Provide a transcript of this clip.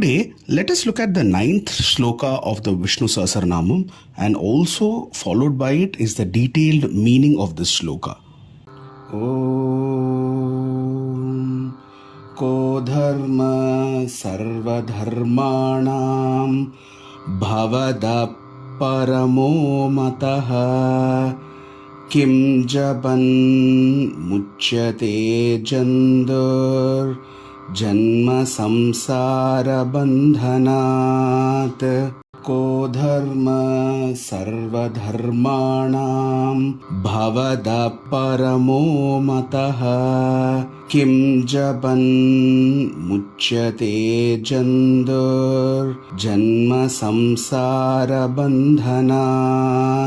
Today, let us look at the ninth shloka of the Vishnu Sahasranamam, and also followed by it is the detailed meaning of this shloka. Om Ko Dharma Sarva Dharmanam Bhavada Paramo Mataha Kim Jaban Muchyate Jandur Janma Samsara Bandhanat Ko Dharma Sarva Dharmanam Bhavada Paramo Mataha Kim Jaban Muchyate Jandur Janma Samsara Bandhanat.